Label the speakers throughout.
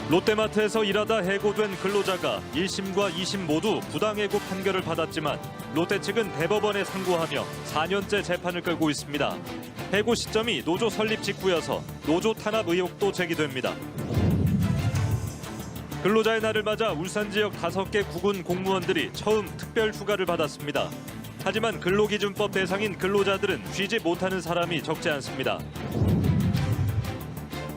Speaker 1: 롯데마트에서 일하다 해고된 근로자가 1심과 2심 모두 부당해고 판결을 받았지만 롯데 측은 대법원에 상고하며 4년째 재판을 끌고 있습니다. 해고 시점이 노조 설립 직후여서 노조 탄압 의혹도 제기됩니다. 근로자의 날을 맞아 울산 지역 5개 구군 공무원들이 처음 특별 휴가를 받았습니다. 하지만 근로기준법 대상인 근로자들은 쉬지 못하는 사람이 적지 않습니다.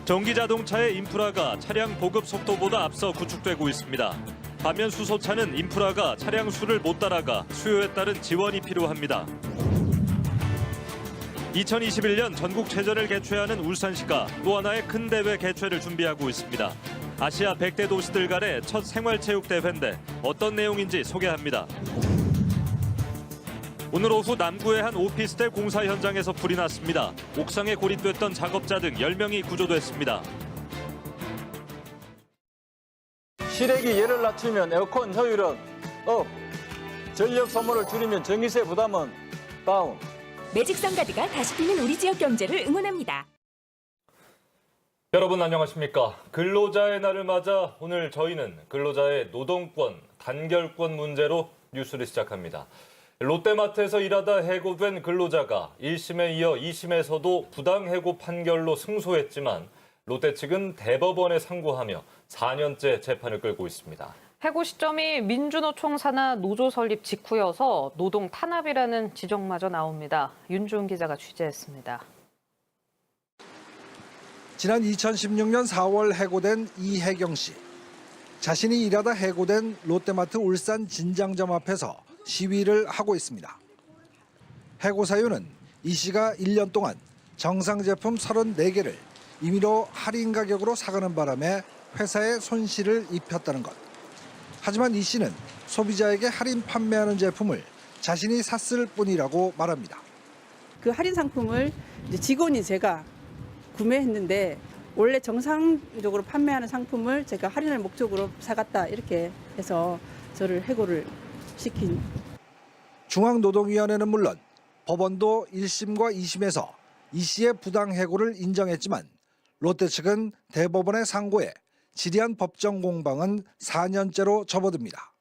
Speaker 1: 전기자동차의 인프라가 차량 보급 속도보다 앞서 구축되고 있습니다. 반면 수소차는 인프라가 차량 수를 못 따라가 수요에 따른 지원이 필요합니다. 2021년 전국체전을 개최하는 울산시가 또 하나의 큰 대회 개최를 준비하고 있습니다. 아시아 100대 도시들 간의 첫 생활체육대회인데 어떤 내용인지 소개합니다. 오늘 오후 남구의 한 오피스텔 공사 현장에서 불이 났습니다. 옥상에 고립됐던 작업자 등 10명이 구조됐습니다.
Speaker 2: 실외기 열을 낮추면 에어컨 효율은 업, 전력 소모를 줄이면 전기세 부담은 다운.
Speaker 3: 매직선 가드가 다시 피는 우리 지역 경제를 응원합니다.
Speaker 1: 여러분 안녕하십니까? 근로자의 날을 맞아 오늘 저희는 근로자의 노동권, 단결권 문제로 뉴스를 시작합니다. 롯데마트에서 일하다 해고된 근로자가 1심에 이어 2심에서도 부당해고 판결로 승소했지만 롯데 측은 대법원에 상고하며 4년째 재판을 끌고 있습니다.
Speaker 4: 해고 시점이 민주노총 산하 노조 설립 직후여서 노동 탄압이라는 지적마저 나옵니다. 윤주은 기자가 취재했습니다.
Speaker 5: 지난 2016년 4월 해고된 이혜경 씨. 자신이 일하다 해고된 롯데마트 울산 진장점 앞에서 시위를 하고 있습니다. 해고 사유는 이 씨가 1년 동안 정상 제품 34개를 임의로 할인 가격으로 사가는 바람에 회사에 손실을 입혔다는 것. 하지만 이 씨는 소비자에게 할인 판매하는 제품을 자신이 샀을 뿐이라고 말합니다.
Speaker 6: 그 할인 상품을 이제 직원이 제가 구매했는데 원래 정상적으로 판매하는 상품을 제가 할인을 목적으로 사갔다 이렇게 해서 저를 해고를 시킨.
Speaker 5: 중앙노동위원회는 물론 법원도 1심과 2심에서 이 씨의 부당해고를 인정했지만 롯데 측은 대법원에 상고해 지리한 법정 공방은 4년째로 접어듭니다.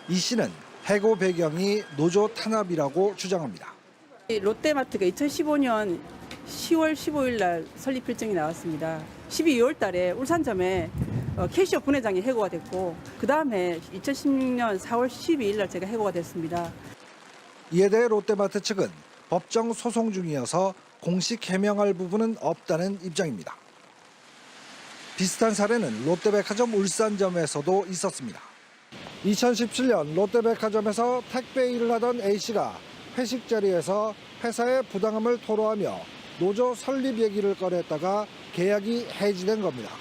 Speaker 5: 이 씨는 해고 배경이 노조 탄압이라고 주장합니다.
Speaker 6: 롯데마트가 2015년 10월 15일 날 설립 일정이 나왔습니다. 12월 달에 울산점에 캐시어 분회장이 해고가 됐고 그 다음에 2016년 4월 12일 날 제가 해고가 됐습니다.
Speaker 5: 이에 대해 롯데마트 측은 법정 소송 중이어서 공식 해명할 부분은 없다는 입장입니다. 비슷한 사례는 롯데백화점 울산점에서도 있었습니다. 2017년 롯데백화점에서 택배 일을 하던 A씨가 회식 자리에서 회사의 부당함을 토로하며 노조 설립 얘기를 꺼냈다가 계약이 해지된 겁니다.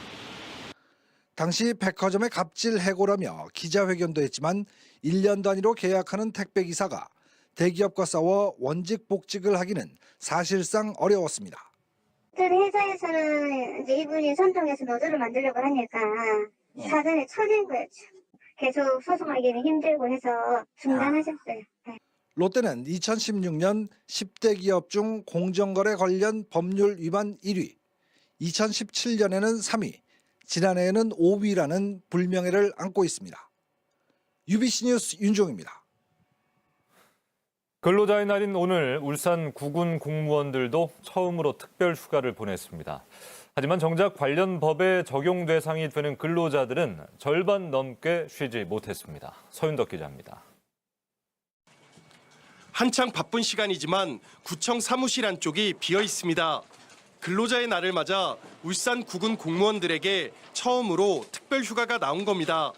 Speaker 5: 당시 백화점의 갑질 해고라며 기자회견도 했지만 1년 단위로 계약하는 택배기사가 대기업과 싸워 원직 복직을 하기는 사실상 어려웠습니다.
Speaker 7: 회사에서는 이제 이분이 선동해서 노조를 만들려고 하니까 사전에 쳐낸 거였죠. 계속 소송하기는 힘들고 해서 중단하셨어요. 네.
Speaker 5: 롯데는 2016년 10대 기업 중 공정거래 관련 법률 위반 1위, 2017년에는 3위, 지난해에는 5위라는 불명예를 안고 있습니다. UBC 뉴스 윤종입니다.
Speaker 1: 근로자의 날인 오늘 울산 구군 공무원들도 처음으로 특별 휴가를 보냈습니다. 하지만 정작 관련 법의 적용 대상이 되는 근로자들은 절반 넘게 쉬지 못했습니다. 서윤덕 기자입니다.
Speaker 8: 한창 바쁜 시간이지만 구청 사무실 안쪽이 비어 있습니다. 근로자의 날을 맞아 울산 구군 공무원들에게 처음으로 특별 휴가가 나온 겁니다.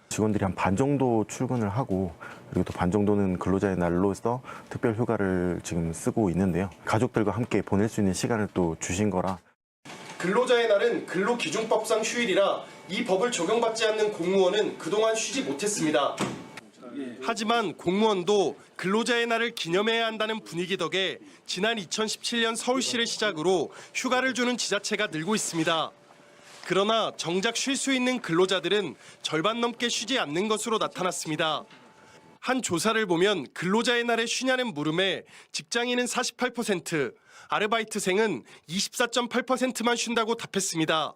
Speaker 9: 직원들이 한 반 정도 출근을 하고 그리고 또 반 정도는 근로자의 날로서 특별 휴가를 지금 쓰고 있는데요. 가족들과 함께 보낼 수 있는 시간을 또 주신 거라.
Speaker 8: 근로자의 날은 근로기준법상 휴일이라 이 법을 적용받지 않는 공무원은 그동안 쉬지 못했습니다. 하지만 공무원도 근로자의 날을 기념해야 한다는 분위기 덕에 지난 2017년 서울시를 시작으로 휴가를 주는 지자체가 늘고 있습니다. 그러나 정작 쉴 수 있는 근로자들은 절반 넘게 쉬지 않는 것으로 나타났습니다. 한 조사를 보면 근로자의 날에 쉬냐는 물음에 직장인은 48%, 아르바이트생은 24.8%만 쉰다고 답했습니다.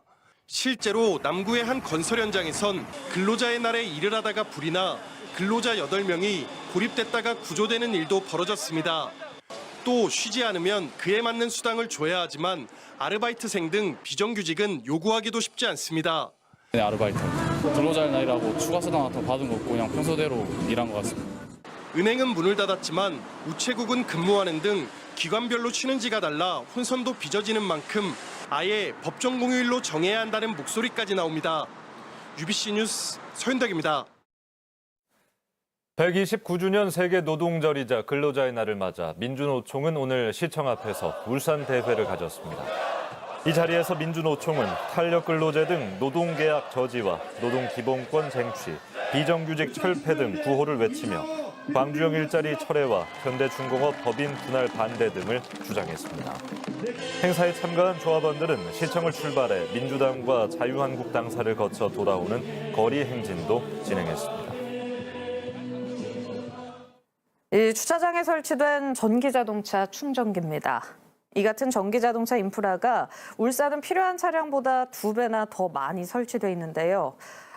Speaker 8: 실제로 남구의 한 건설 현장에선 근로자의 날에 일을 하다가 불이 나 근로자 8명이 고립됐다가 구조되는 일도 벌어졌습니다. 또 쉬지 않으면 그에 맞는 수당을 줘야 하지만 아르바이트생 등 비정규직은 요구하기도 쉽지 않습니다.
Speaker 10: 아르바이트, 근로자의 날이라고 추가 수당 같은 거 받은 거 없고 그냥 평소대로 일한 것 같습니다.
Speaker 8: 은행은 문을 닫았지만 우체국은 근무하는 등 기관별로 쉬는지가 달라 혼선도 빚어지는 만큼 아예 법정 공휴일로 정해야 한다는 목소리까지 나옵니다. UBC 뉴스 서윤덕입니다.
Speaker 1: 129주년 세계 노동절이자 근로자의 날을 맞아 민주노총은 오늘 시청 앞에서 울산 대회를 가졌습니다. 이 자리에서 민주노총은 탄력 근로제 등 노동계약 저지와 노동기본권 쟁취, 비정규직 철폐 등 구호를 외치며 광주형 일자리 철회와 현대중공업 법인 분할 반대 등을 주장했습니다. 행사에 참가한 조합원들은 시청을 출발해 민주당과 자유한국당사를 거쳐 돌아오는 거리 행진도 진행했습니다.
Speaker 4: 이 주차장에 설치된 전기자동차 충전기입니다. 이 같은 전기자동차 인프라가 울산은 필요한 차량보다 2배나 더 많이 설치돼 있는데요.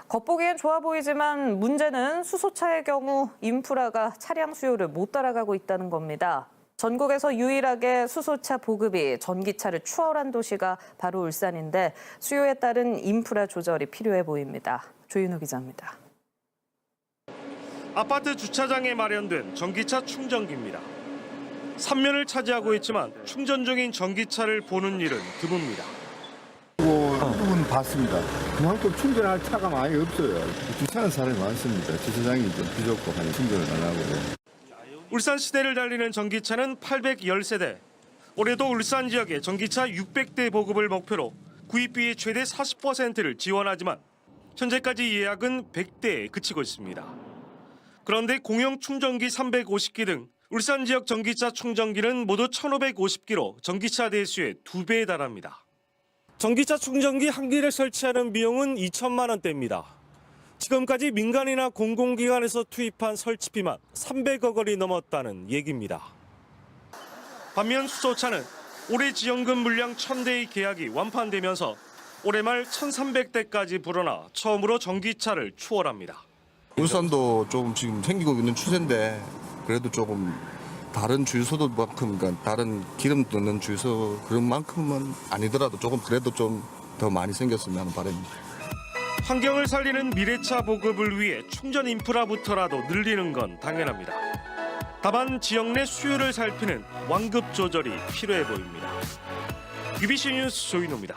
Speaker 4: 겉보기엔 좋아 보이지만 문제는 수소차의 경우 인프라가 차량 수요를 못 따라가고 있다는 겁니다. 전국에서 유일하게 수소차 보급이 전기차를 추월한 도시가 바로 울산인데 수요에 따른 인프라 조절이 필요해 보입니다. 조윤호 기자입니다.
Speaker 11: 아파트 주차장에 마련된 전기차 충전기입니다. 3면을 차지하고 있지만 충전 중인 전기차를 보는 일은 드뭅니다.
Speaker 12: 부분 봤습니다. 그만큼 충전할 차가 많이 없어요. 주차하는 사람이 많습니다. 주차장이 좀 부족고 하니 충전을 하려고.
Speaker 11: 울산 시내를 달리는 전기차는 810세대. 올해도 울산 지역에 전기차 600대 보급을 목표로 구입비의 최대 40%를 지원하지만 현재까지 예약은 100대에 그치고 있습니다. 그런데 공영 충전기 350기 등 울산 지역 전기차 충전기는 모두 1,550기로 전기차 대수의 2배에 달합니다. 전기차 충전기 한 기를 설치하는 비용은 2천만 원대입니다. 지금까지 민간이나 공공기관에서 투입한 설치비만 300억 원이 넘었다는 얘기입니다. 반면 수소차는 올해 지원금 물량 1,000대의 계약이 완판되면서 올해 말 1,300대까지 불어나 처음으로 전기차를 추월합니다.
Speaker 12: 울산도 조금 지금 생기고 있는 추세인데 그래도 조금 다른 주유소들만큼, 그러니까 다른 기름 넣는 주유소 그런 만큼은 아니더라도 조금 그래도 좀 더 많이 생겼으면 하는 바람입니다.
Speaker 11: 환경을 살리는 미래차 보급을 위해 충전 인프라부터라도 늘리는 건 당연합니다. 다만 지역 내 수요를 살피는 완급 조절이 필요해 보입니다. UBC 뉴스 조인호입니다.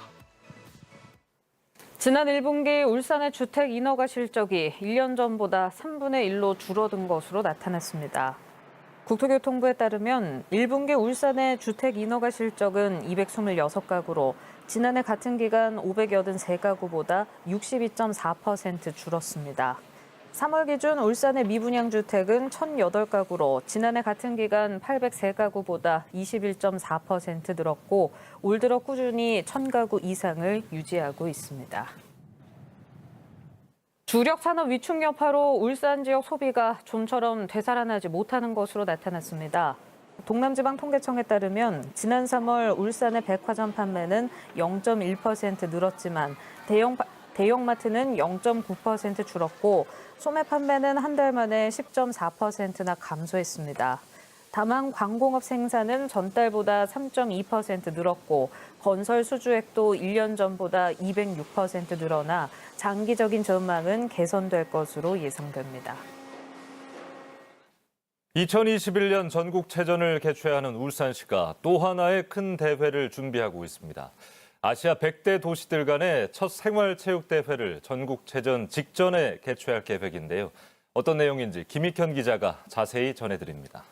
Speaker 4: 지난 1분기 울산의 주택 인허가 실적이 1년 전보다 3분의 1로 줄어든 것으로 나타났습니다. 국토교통부에 따르면 1분기 울산의 주택 인허가 실적은 226가구로 지난해 같은 기간 583가구보다 62.4% 줄었습니다. 3월 기준 울산의 미분양 주택은 1,008가구로 지난해 같은 기간 803가구보다 21.4% 늘었고 올 들어 꾸준히 1,000가구 이상을 유지하고 있습니다. 주력 산업 위축 여파로 울산 지역 소비가 좀처럼 되살아나지 못하는 것으로 나타났습니다. 동남지방통계청에 따르면 지난 3월 울산의 백화점 판매는 0.1% 늘었지만 대형마트는 0.9% 줄었고 소매 판매는 한 달 만에 10.4%나 감소했습니다. 다만 광공업 생산은 전달보다 3.2% 늘었고 건설 수주액도 1년 전보다 206% 늘어나 장기적인 전망은 개선될 것으로 예상됩니다.
Speaker 1: 2021년 전국체전을 개최하는 울산시가 또 하나의 큰 대회를 준비하고 있습니다. 아시아 100대 도시들 간의 첫 생활체육대회를 전국체전 직전에 개최할 계획인데요. 어떤 내용인지 김익현 기자가 자세히 전해드립니다.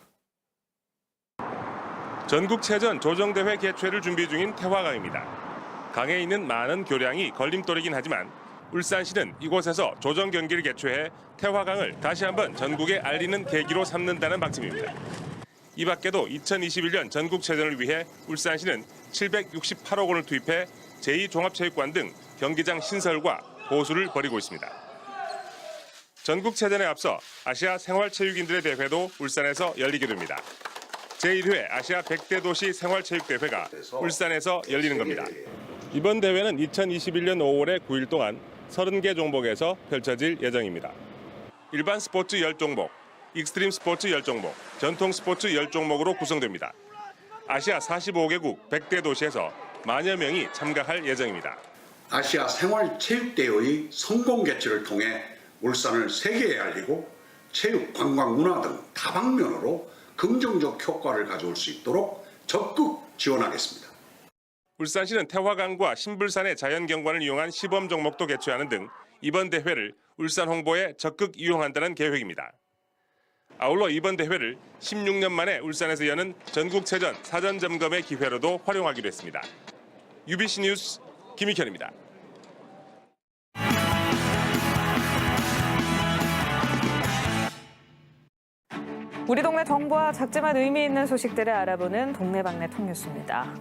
Speaker 13: 전국체전 조정대회 개최를 준비 중인 태화강입니다. 강에 있는 많은 교량이 걸림돌이긴 하지만 울산시는 이곳에서 조정 경기를 개최해 태화강을 다시 한번 전국에 알리는 계기로 삼는다는 방침입니다. 이 밖에도 2021년 전국체전을 위해 울산시는 768억 원을 투입해 제2종합체육관 등 경기장 신설과 보수를 벌이고 있습니다. 전국체전에 앞서 아시아 생활체육인들의 대회도 울산에서 열리게 됩니다. 제1회 아시아 100대 도시 생활체육대회가 울산에서 열리는 겁니다. 이번 대회는 2021년 5월에 9일 동안 30개 종목에서 펼쳐질 예정입니다. 일반 스포츠 10종목, 익스트림 스포츠 10종목, 전통 스포츠 10종목으로 구성됩니다. 아시아 45개국 100대 도시에서 만여 명이 참가할 예정입니다.
Speaker 14: 아시아 생활체육대회의 성공 개최를 통해 울산을 세계에 알리고 체육, 관광, 문화 등 다방면으로 긍정적 효과를 가져올 수 있도록 적극 지원하겠습니다.
Speaker 13: 울산시는 태화강과 신불산의 자연경관을 이용한 시범 종목도 개최하는 등 이번 대회를 울산 홍보에 적극 이용한다는 계획입니다. 아울러 이번 대회를 16년 만에 울산에서 여는 전국체전 사전 점검의 기회로도 활용하기로 했습니다. UBC 뉴스 김익현입니다.
Speaker 4: 우리 동네 정부와 작지만 의미 있는 소식들을 알아보는 동네방네 통뉴스입니다.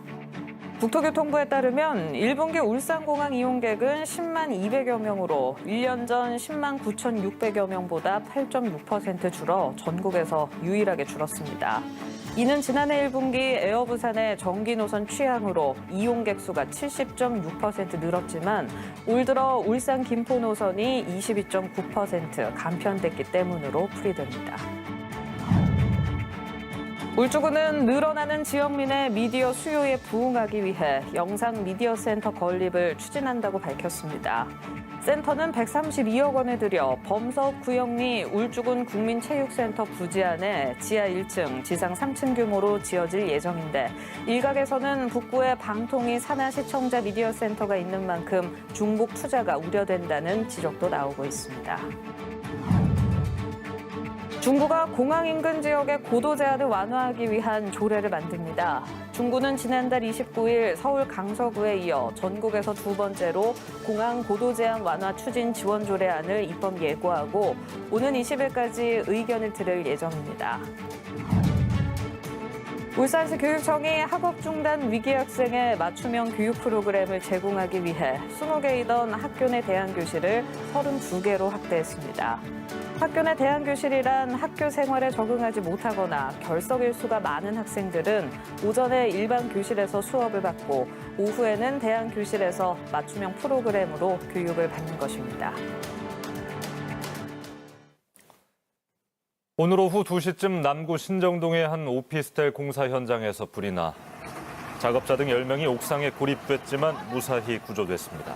Speaker 4: 국토교통부에 따르면 1분기 울산공항 이용객은 10만 200여 명으로 1년 전 10만 9,600여 명보다 8.6% 줄어 전국에서 유일하게 줄었습니다. 이는 지난해 1분기 에어부산의 정기 노선 취향으로 이용객 수가 70.6% 늘었지만 올 들어 울산 김포 노선이 22.9% 감편됐기 때문으로 풀이됩니다. 울주군은 늘어나는 지역민의 미디어 수요에 부응하기 위해 영상 미디어 센터 건립을 추진한다고 밝혔습니다. 센터는 132억 원을 들여 범사업 구역리 울주군 국민체육센터 부지 안에 지하 1층, 지상 3층 규모로 지어질 예정인데 일각에서는 북구에 방통위 산하 시청자 미디어 센터가 있는 만큼 중복 투자가 우려된다는 지적도 나오고 있습니다. 중구가 공항 인근 지역의 고도 제한을 완화하기 위한 조례를 만듭니다. 중구는 지난달 29일 서울 강서구에 이어 전국에서 두 번째로 공항 고도 제한 완화 추진 지원 조례안을 입법 예고하고 오는 20일까지 의견을 들을 예정입니다. 울산시 교육청이 학업 중단 위기 학생의 맞춤형 교육 프로그램을 제공하기 위해 20개이던 학교 내 대안교실을 32개로 확대했습니다. 학교 내 대안교실이란 학교 생활에 적응하지 못하거나 결석 일수가 많은 학생들은 오전에 일반 교실에서 수업을 받고 오후에는 대안교실에서 맞춤형 프로그램으로 교육을 받는 것입니다.
Speaker 1: 오늘 오후 2시쯤 남구 신정동의 한 오피스텔 공사 현장에서 불이 나 작업자 등 10명이 옥상에 고립됐지만 무사히 구조됐습니다.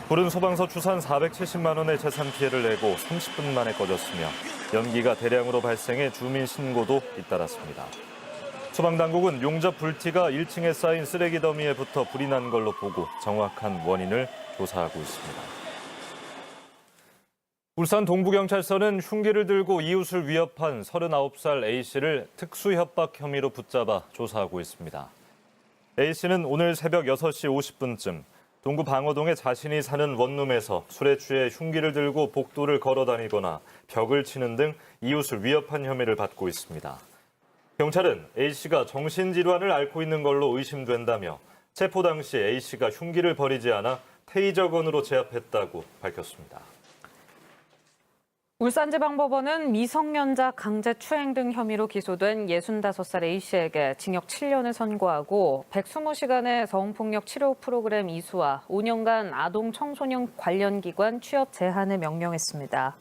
Speaker 1: 불은 소방서 추산 470만 원의 재산 피해를 내고 30분 만에 꺼졌으며 연기가 대량으로 발생해 주민 신고도 잇따랐습니다. 소방당국은 용접 불티가 1층에 쌓인 쓰레기 더미에 붙어 불이 난 걸로 보고 정확한 원인을 조사하고 있습니다. 울산 동부경찰서는 흉기를 들고 이웃을 위협한 39살 A씨를 특수협박 혐의로 붙잡아 조사하고 있습니다. A씨는 오늘 새벽 6시 50분쯤 동구 방어동에 자신이 사는 원룸에서 술에 취해 흉기를 들고 복도를 걸어 다니거나 벽을 치는 등 이웃을 위협한 혐의를 받고 있습니다. 경찰은 A씨가 정신질환을 앓고 있는 걸로 의심된다며 체포 당시 A씨가 흉기를 버리지 않아 테이저건으로 제압했다고 밝혔습니다.
Speaker 4: 울산지방법원은 미성년자 강제추행 등 혐의로 기소된 65살 A씨에게 징역 7년을 선고하고 120시간의 성폭력 치료 프로그램 이수와 5년간 아동 청소년 관련 기관 취업 제한을 명령했습니다.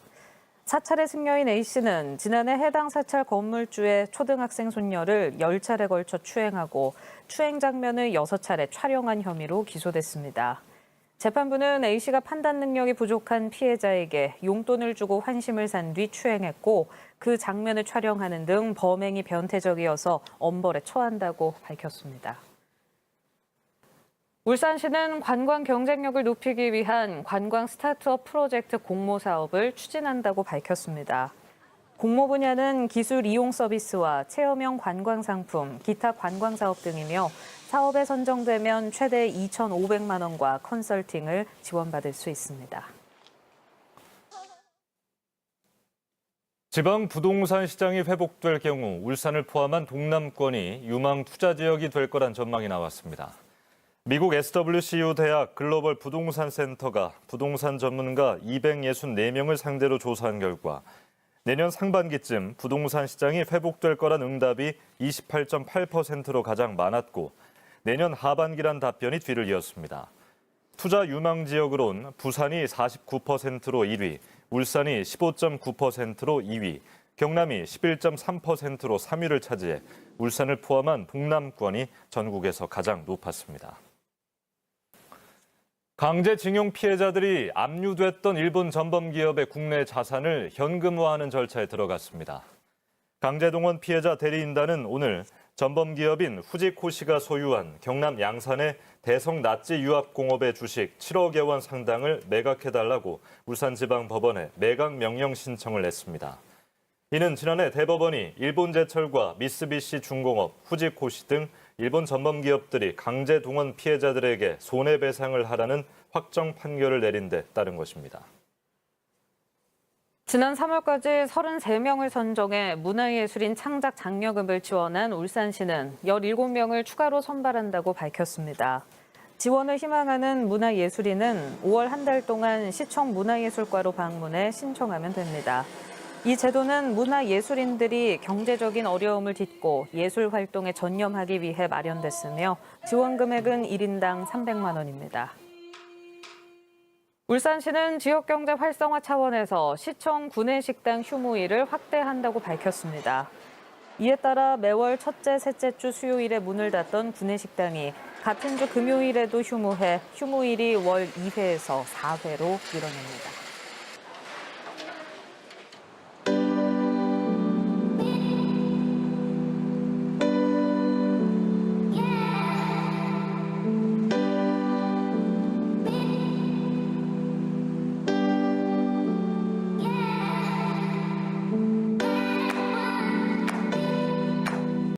Speaker 4: 사찰의 승려인 A씨는 지난해 해당 사찰 건물주의 초등학생 손녀를 10차례 걸쳐 추행하고 추행 장면을 6차례 촬영한 혐의로 기소됐습니다. 재판부는 A씨가 판단 능력이 부족한 피해자에게 용돈을 주고 환심을 산 뒤 추행했고 그 장면을 촬영하는 등 범행이 변태적이어서 엄벌에 처한다고 밝혔습니다. 울산시는 관광 경쟁력을 높이기 위한 관광 스타트업 프로젝트 공모 사업을 추진한다고 밝혔습니다. 공모 분야는 기술 이용 서비스와 체험형 관광 상품, 기타 관광 사업 등이며 사업에 선정되면 최대 2,500만 원과 컨설팅을 지원받을 수 있습니다.
Speaker 1: 지방 부동산 시장이 회복될 경우 울산을 포함한 동남권이 유망 투자 지역이 될 거란 전망이 나왔습니다. 미국 SWCU 대학 글로벌 부동산 센터가 부동산 전문가 264명을 상대로 조사한 결과 내년 상반기쯤 부동산 시장이 회복될 거란 응답이 28.8%로 가장 많았고 내년 하반기란 답변이 뒤를 이었습니다. 투자 유망 지역으론 부산이 49%로 1위, 울산이 15.9%로 2위, 경남이 11.3%로 3위를 차지해 울산을 포함한 동남권이 전국에서 가장 높았습니다. 강제징용 피해자들이 압류됐던 일본 전범기업의 국내 자산을 현금화하는 절차에 들어갔습니다. 강제동원 피해자 대리인단은 오늘 전범기업인 후지코시가 소유한 경남 양산의 대성낫지 유압공업의 주식 7억여 원 상당을 매각해달라고 울산지방법원에 매각 명령 신청을 냈습니다. 이는 지난해 대법원이 일본제철과 미쓰비시 중공업, 후지코시 등 일본 전범기업들이 강제동원 피해자들에게 손해배상을 하라는 확정 판결을 내린 데 따른 것입니다.
Speaker 4: 지난 3월까지 33명을 선정해 문화예술인 창작 장려금을 지원한 울산시는 17명을 추가로 선발한다고 밝혔습니다. 지원을 희망하는 문화예술인은 5월 한 달 동안 시청 문화예술과로 방문해 신청하면 됩니다. 이 제도는 문화예술인들이 경제적인 어려움을 딛고 예술 활동에 전념하기 위해 마련됐으며 지원 금액은 1인당 300만 원입니다. 울산시는 지역경제 활성화 차원에서 시청 구내식당 휴무일을 확대한다고 밝혔습니다. 이에 따라 매월 첫째, 셋째 주 수요일에 문을 닫던 구내식당이 같은 주 금요일에도 휴무해 휴무일이 월 2회에서 4회로 늘어납니다.